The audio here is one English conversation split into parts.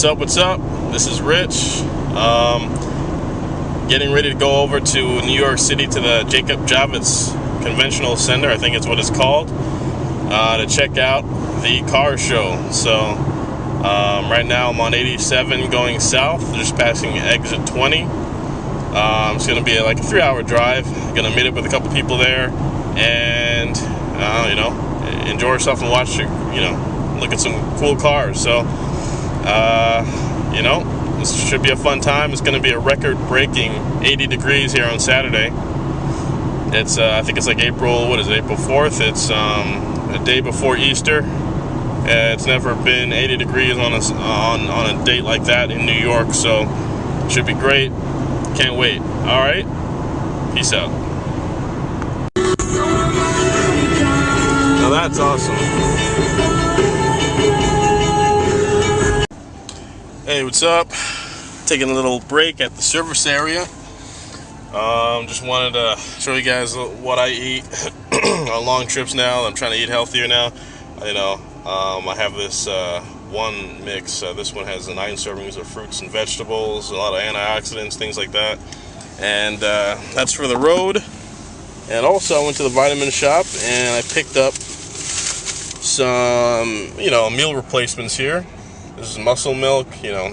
What's up? This is Rich. Getting ready to go over to New York City to the Jacob Javits Conventional Center, I think it's what it's called, to check out the car show. So right now I'm on 87 going south, just passing exit 20. It's going to be like a 3-hour drive. Going to meet up with a couple people there and enjoy yourself and watch, look at some cool cars. So this should be a fun time. It's going to be a record-breaking 80 degrees here on Saturday. It's I think it's like April 4th. It's a day before Easter. It's never been 80 degrees on a date like that in New York, so it should be great. Can't wait. All right, peace out. Now that's awesome. Hey, what's up? Taking a little break at the service area. Just wanted to show you guys what I eat on long trips now. I'm trying to eat healthier now. I have this one mix. This one has 9 servings of fruits and vegetables, a lot of antioxidants, things like that. And that's for the road. And also I went to the vitamin shop and I picked up some, meal replacements here. This is muscle milk,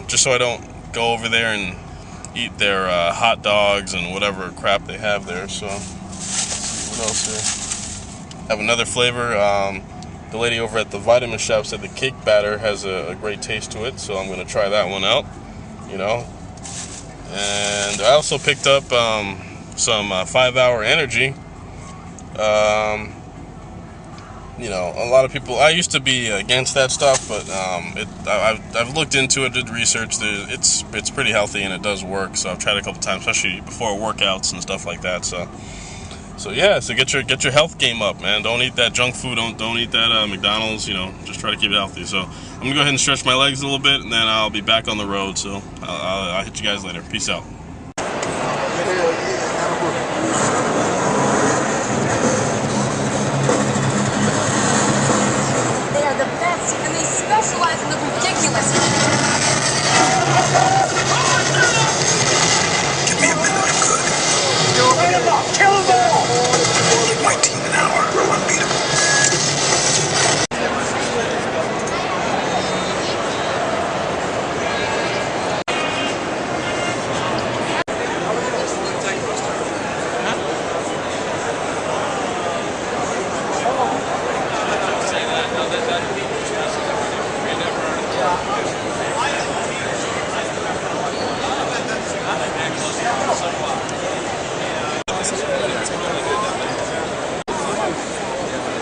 just so I don't go over there and eat their hot dogs and whatever crap they have there. So let's see what else here. Have another flavor. The lady over at the vitamin shop said the cake batter has a great taste to it, so I'm going to try that one out. And I also picked up some 5-hour energy. A lot of people, I used to be against that stuff, but I've looked into it, did research. It's pretty healthy and it does work. So I've tried it a couple times, especially before workouts and stuff like that. So get your health game up, man. Don't eat that junk food. Don't eat that McDonald's. Just try to keep it healthy. So I'm gonna go ahead and stretch my legs a little bit, and then I'll be back on the road. So I'll hit you guys later. Peace out. They are the best, and they specialize in the ridiculous. Give me a minute, I'm good. Kill them all! Give my team an hour, I'm unbeatable.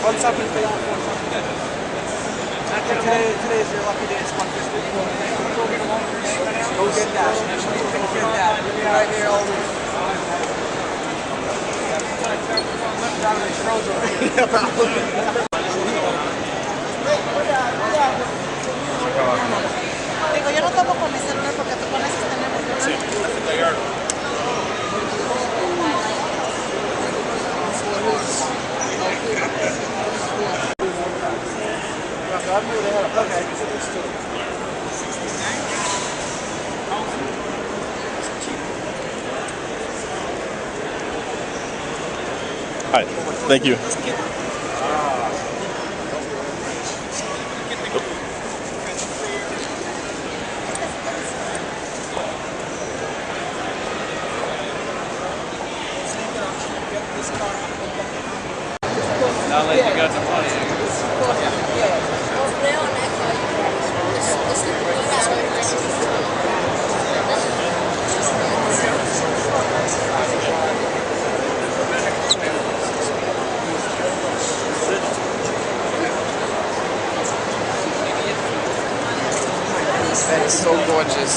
What's up in Today is your lucky day. It's 150. Go get that. Get that. Right here, all Digo, yo no tomo con mi celular porque tú pones este teléfono. Sí. Hi, thank you. Not like you got the money. That is so gorgeous.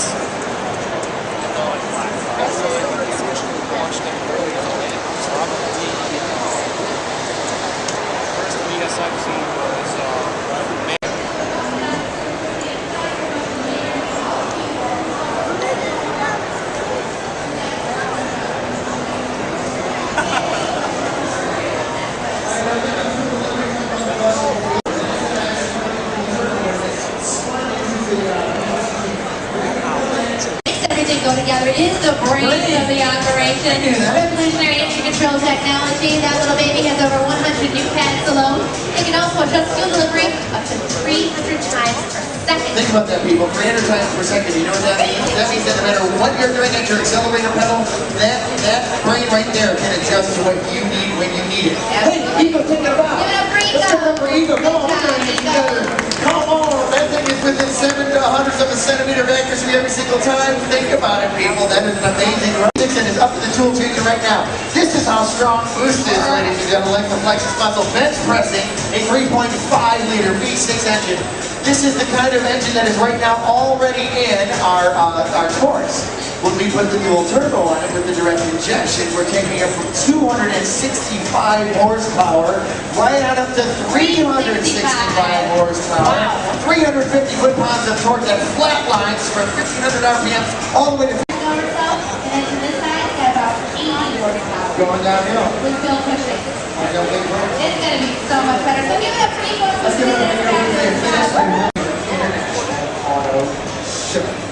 the brains of the operation. Revolutionary engine control technology. That little baby has over 100 new pads alone. It can also adjust fuel delivery up to 300 times per second. Think about that, people. 300 times per second. You know what that means? That means that no matter what you're doing at your accelerator pedal, that brain right there can adjust to what you need when you need it. Hey, Ego, take it about. Give it up for Ego. Let's give it up for Ego. Come on, we're doing it together. Come on, that thing is within 7 to hundredths of a centimeter of accuracy every single time. Think about it, people. That is an amazing run. Dixon is up to the tool changer right now. This is how strong boost is, ladies and gentlemen. The Flexus muscle bench pressing a 3.5-liter V6 engine. This is the kind of engine that is right now already in our Taurus. When we put the dual turbo on it with the direct injection, we're taking it from 265 horsepower right on up to 365 horsepower, 350 foot-pounds of torque that flat lines from 1500 RPM all the way to And to this side, at about 80 horsepower. going downhill. With fuel pushing. I don't think we're- It's going to be so much better. So give it up for Ego. Let's give it up for Ego. Auto shipping.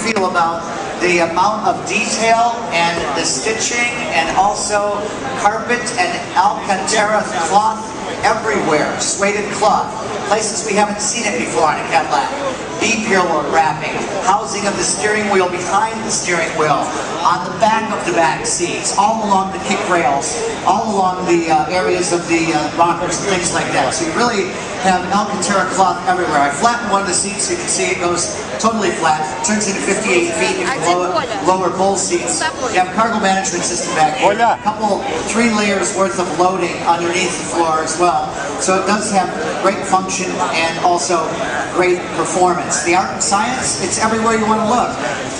Feel about the amount of detail and the stitching and also carpet and Alcantara cloth everywhere, suede cloth, places we haven't seen it before on a Cadillac. B-pillar wrapping, housing of the steering wheel behind the steering wheel, on the back of the back seats, all along the kick rails, all along the areas of the rockers and things like that. So you really have Alcantara cloth everywhere. I flattened one of the seats so you can see it goes totally flat, turns into 58 feet, you can lower both seats. You have a cargo management system back here, a couple, 3 layers worth of loading underneath the floor as well. So it does have great function and also great performance. The art and science, it's everywhere you want to look.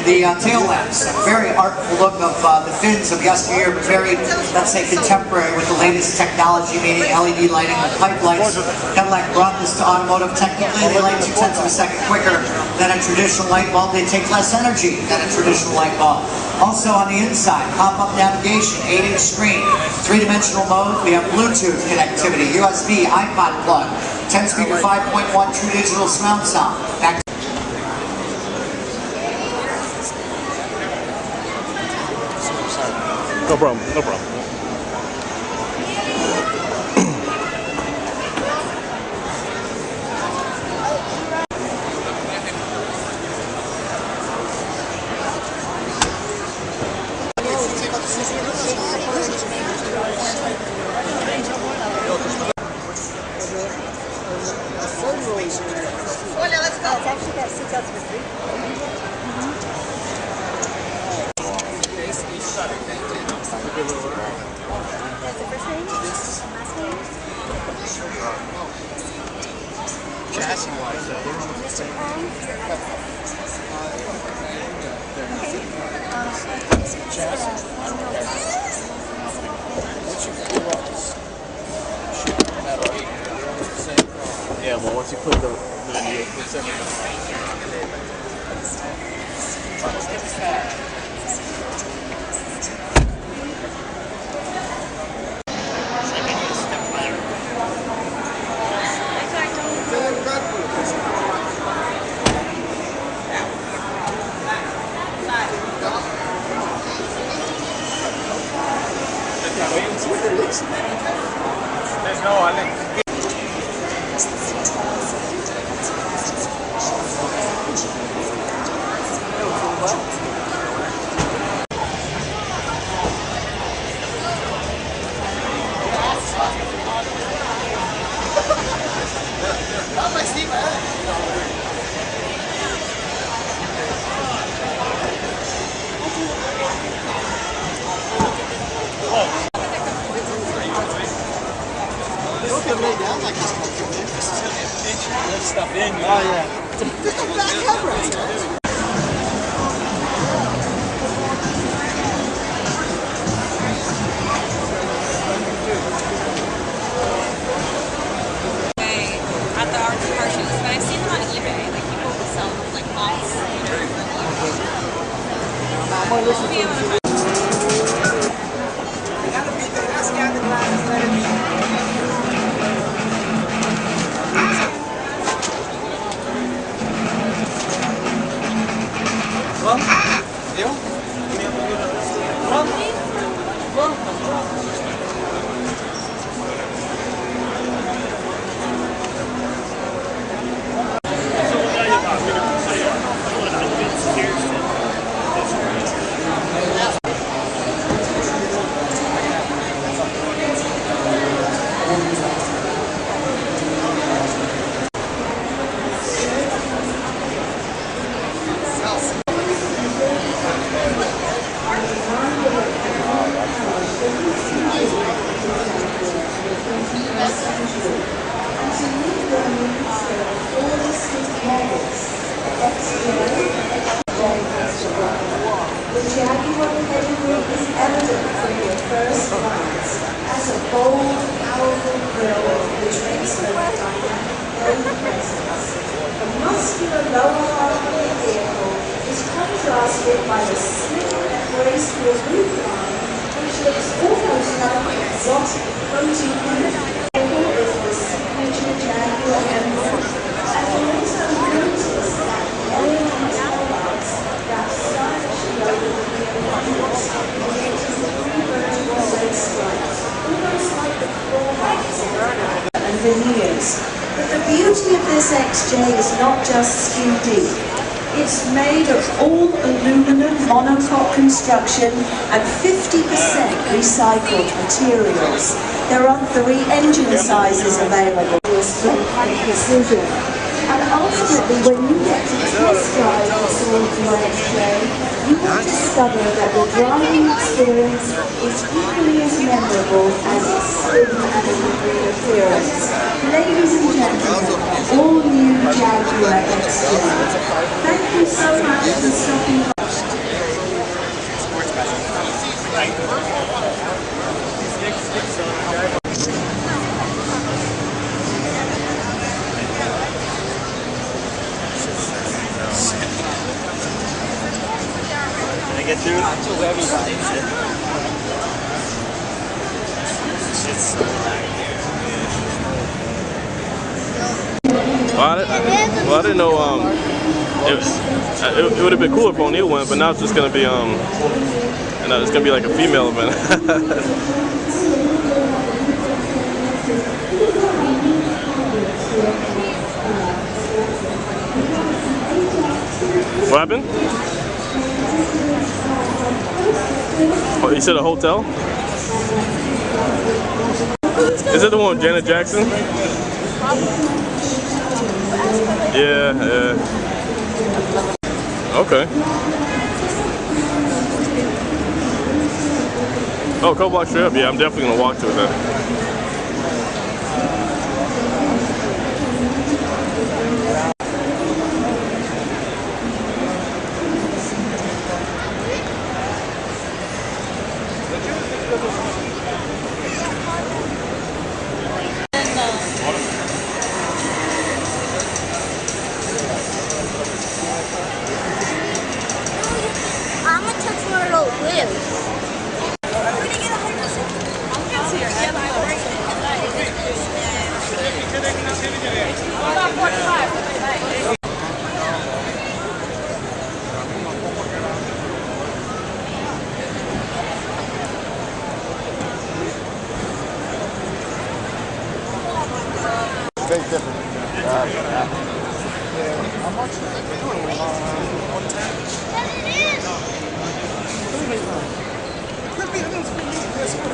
The tail lamps, very artful look of the fins of yesteryear, but very, let's say, contemporary with the latest technology, meaning LED lighting with pipe lights. Cadillac brought this to automotive. Technically, they light 0.2 of a second quicker than a traditional light bulb. They take less energy than a traditional light bulb. Also on the inside, pop-up navigation, 8-inch screen, 3-dimensional mode. We have Bluetooth connectivity, USB, iPod plug, 10-speaker 5.1 true digital surround sound. Back No problem, no problem. Hola, let's go. It's actually got seatbelts for 3. That's the first name? Last name? Chassis-wise, Mr. Kong? yeah, well, once you put the Stuff in. Oh yeah. There's no back cover. At the NYC Car Show, but I've seen them on eBay. The Jaguar pedigree is evident from your first glance as a bold, powerful grille which makes for a dynamic road presence. The muscular lower half of the vehicle is contrasted by the slim and graceful roof line, which looks almost like an exotic protein meat. The vehicle is the signature Jaguar emblem, and you also notice that the LED taillights that stylishly over the abundance creating three vertical red stripes, almost like the claw marks and veneers. But the beauty of this XJ is not just skin deep. It's made of all aluminum monocoque construction and 50% recycled materials. There are 3 engine sizes available. Strength and precision. And ultimately, when you get to test drive this all-new XJ, you will discover that the driving experience is equally as memorable as its slim and elegant appearance. Ladies and gentlemen, all-new Jaguar XJ. Thank you so much for stopping by. Get through to everybody. Well, I didn't know it would have been cool if O'Neal went, but now it's just gonna be it's gonna be like a female event. What happened? Oh, you said a hotel? Is it the one with Janet Jackson? Yeah, yeah. Okay. Oh, couple blocks straight up? Yeah, I'm definitely gonna walk to it then. I'm gonna touch where it'll live. Very different. How much is it doing? 110? Could be, I think it's pretty easy. This one.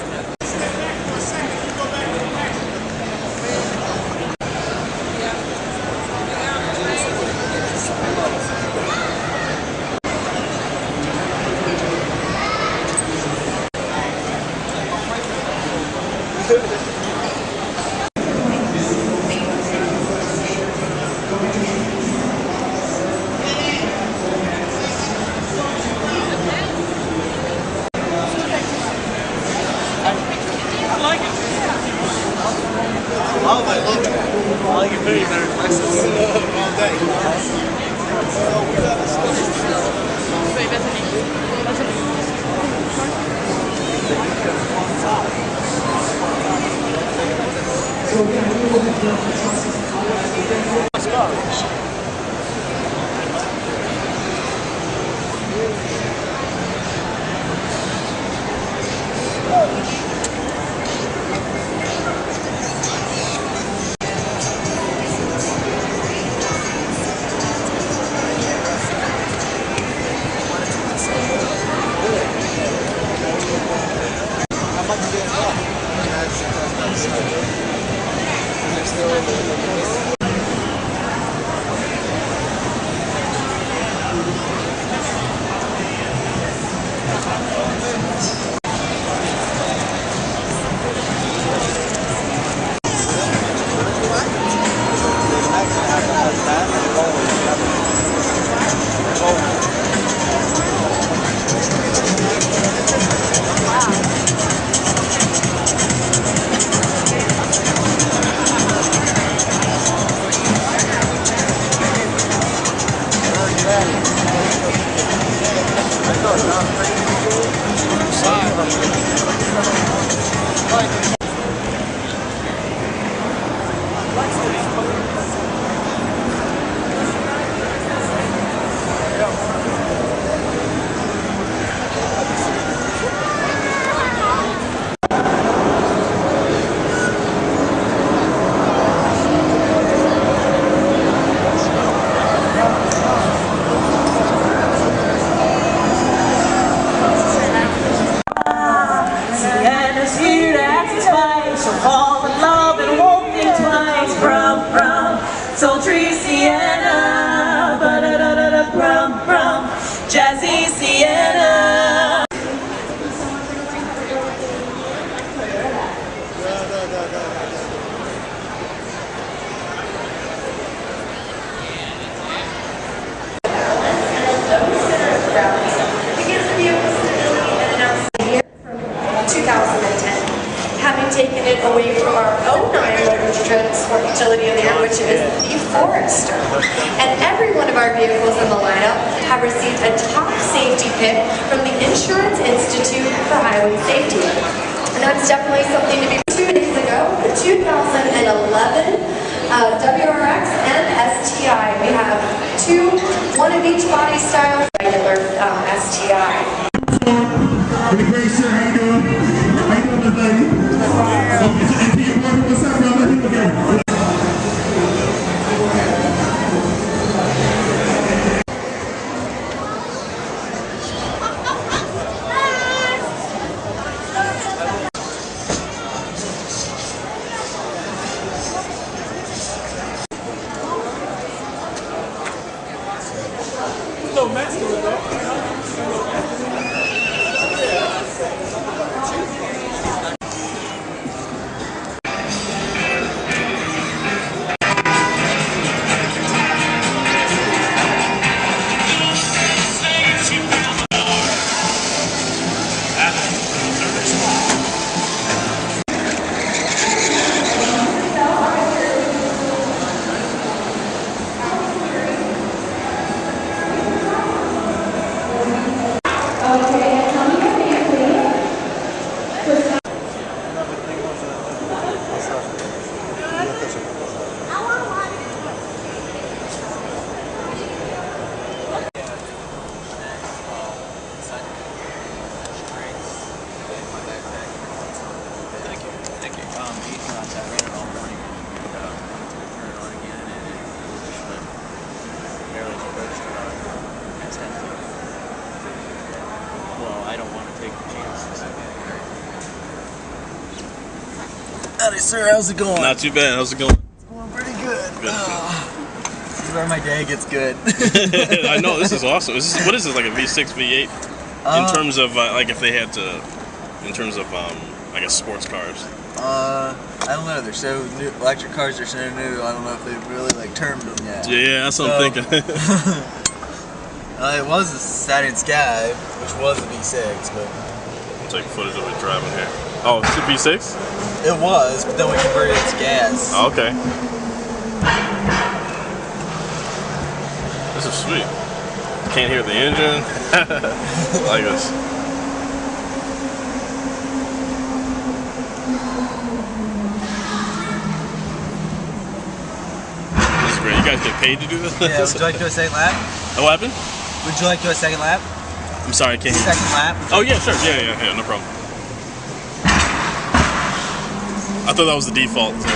I like it very, very nice. All day. Having taken it away from our own non-motor transport utility of the year, which is the Forester. And every one of our vehicles in the lineup have received a top safety pick from the Insurance Institute for Highway Safety. And that's definitely something to be. 2 days ago, the 2011 WRX and STI. We have two, one of each body style, regular STI. Pretty great, sir. How you doing? How you doing, Miss Lady? What's up, brother? No masculine though. Howdy, sir. How's it going? Not too bad. How's it going? It's going pretty good. This is where my day gets good. I know, this is awesome. What is this, like a V6, V8? In terms of, like, if they had to, in terms of, I guess, sports cars. I don't know. They're so new. Electric cars are so new. I don't know if they've really, like, termed them yet. Yeah, that's what I'm thinking. It was a Saturn Sky, which was a V6, but... I'll take footage of it driving here. Oh, it's a V6? It was, but then we converted it to gas. Oh, okay. This is sweet. Can't hear the engine. I like this. This is great. You guys get paid to do this? Yeah, would you like to do a second lap? What happened? Would you like to do a second lap? I'm sorry, I can't hear you. Second lap? Oh, yeah, sure. Yeah, no problem. I thought that was the default. So.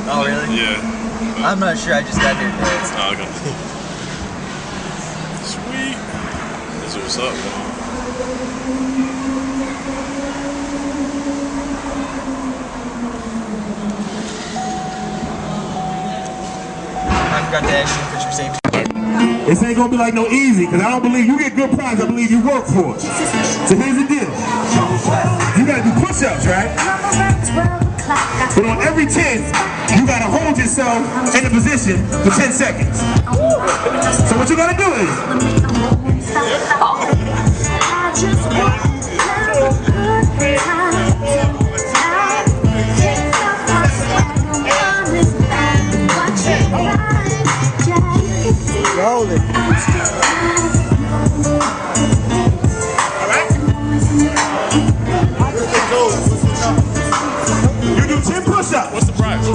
Oh, really? Yeah. I'm not sure. I just got here today. So. Oh, okay. Sweet. This is what's up. I forgot to actually put your safety. This ain't gonna be like no easy, because I don't believe you get good prize, I believe you work for it. So here's the deal. You gotta do push-ups, right? But on every 10, you gotta hold yourself in the position for 10 seconds. So what you gotta do is... Roll it. You do 10 push-ups. What's the prize?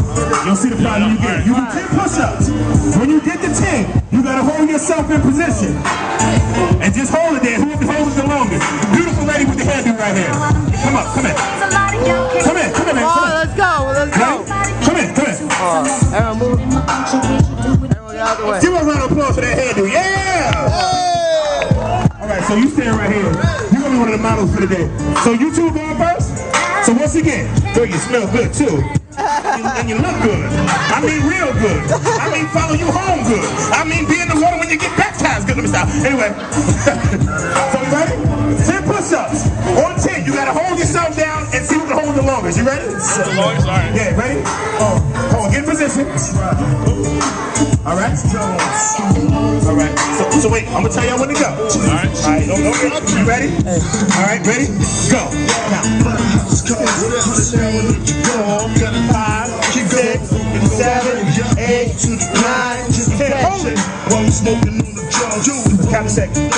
You'll see the prize when you get it. You do 10 push-ups. When you get to 10, you gotta hold yourself in position. And just hold it there. Who can hold it the longest? Beautiful lady with the hairdo right here. Come on, come in. Come in, come in, man. Come on, let's go, let's go. Come in, come in. Everyone move. Everyone get out the way. Give us a round of applause for that hairdo. Yeah! Alright, so you stand right here. You're gonna be one of the models for the day. So you two going first? So once again, girl, you smell good too. And you look good. I mean real good. I mean follow you home good. I mean be in the water when you get baptized good. Let me stop. Anyway. So you ready? 10 push-ups. On 10, you gotta hold yourself down and see who can hold the the longest. You ready? The longest, all right. Yeah, ready? Hold on, get in position. All right. All right. So wait, I'm gonna tell y'all when to go. All right. All right. Okay. You ready? All right. Ready? Go. Now. 5, 6, 7, 8, 9, 10. Hold it. While we smoking on the drugs, count a second.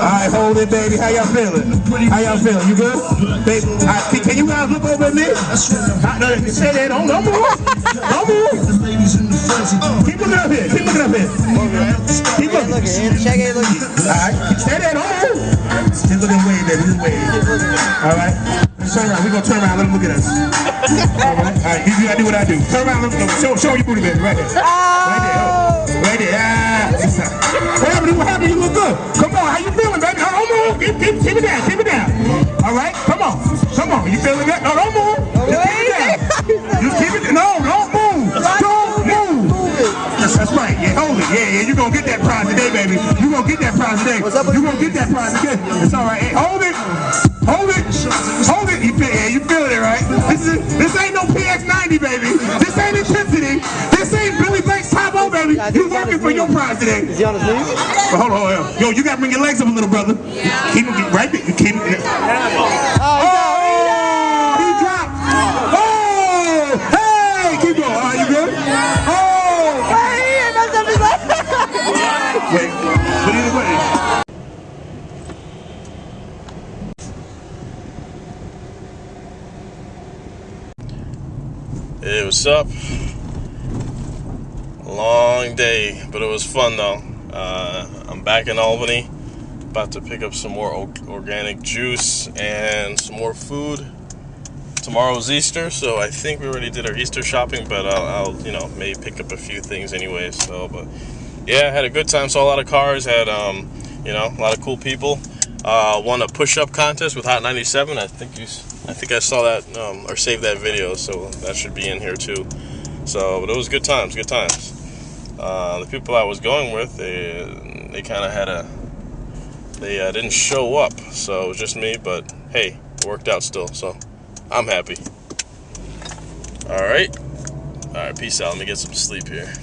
Alright, hold it, baby. How y'all feeling? How y'all feeling? You good? Baby, can you guys look over at me? No, say that. Don't move. Don't move. Keep looking up here. Keep looking up here. Keep looking. Alright, stay there. Don't move. Just look at wave, baby. Just wave. Alright. Let's turn around. We're gonna turn around. Let them look at us. Alright, you gotta do what I do. Turn around. Show your booty, baby. Right there. Right there. Right there. What happened? You look good. Come on. How you feeling, baby? Don't move. Keep it down. Keep it down. Alright, come on. Come on. You feeling good? No, don't move. Just keep it down. Just keep it. No, don't move. Don't move. That's right. Yeah, hold it. Yeah, you're gonna get that prize today, baby. You're gonna get that prize today. You're gonna get that prize today. It's alright. Hey, hold it. Hold it. Hold it. You feeling it, right? This ain't no PX90, baby. This ain't intensity. This ain't Billy Blake's Top O, baby. You working for your prize today. Is he on his knees? But hold on. Yo, you gotta bring your legs up a little, brother. Yeah. Keep him right there. Keep him. He dropped. Oh, hey, keep going. Are you good? Oh, hey, he messed up his leg. Wait, but either way. Hey, what's up? Long day, but it was fun though. I'm back in Albany, about to pick up some more organic juice and some more food. Tomorrow's Easter, so I think we already did our Easter shopping, but I'll maybe pick up a few things anyway. So, but yeah, I had a good time. Saw a lot of cars, had a lot of cool people. Won a push-up contest with Hot 97. I think I saw that or saved that video, so that should be in here too. So, but it was good times. Good times. The people I was going with, they kind of they didn't show up, so it was just me. But hey, it worked out still, so I'm happy. All right, peace out. Let me get some sleep here.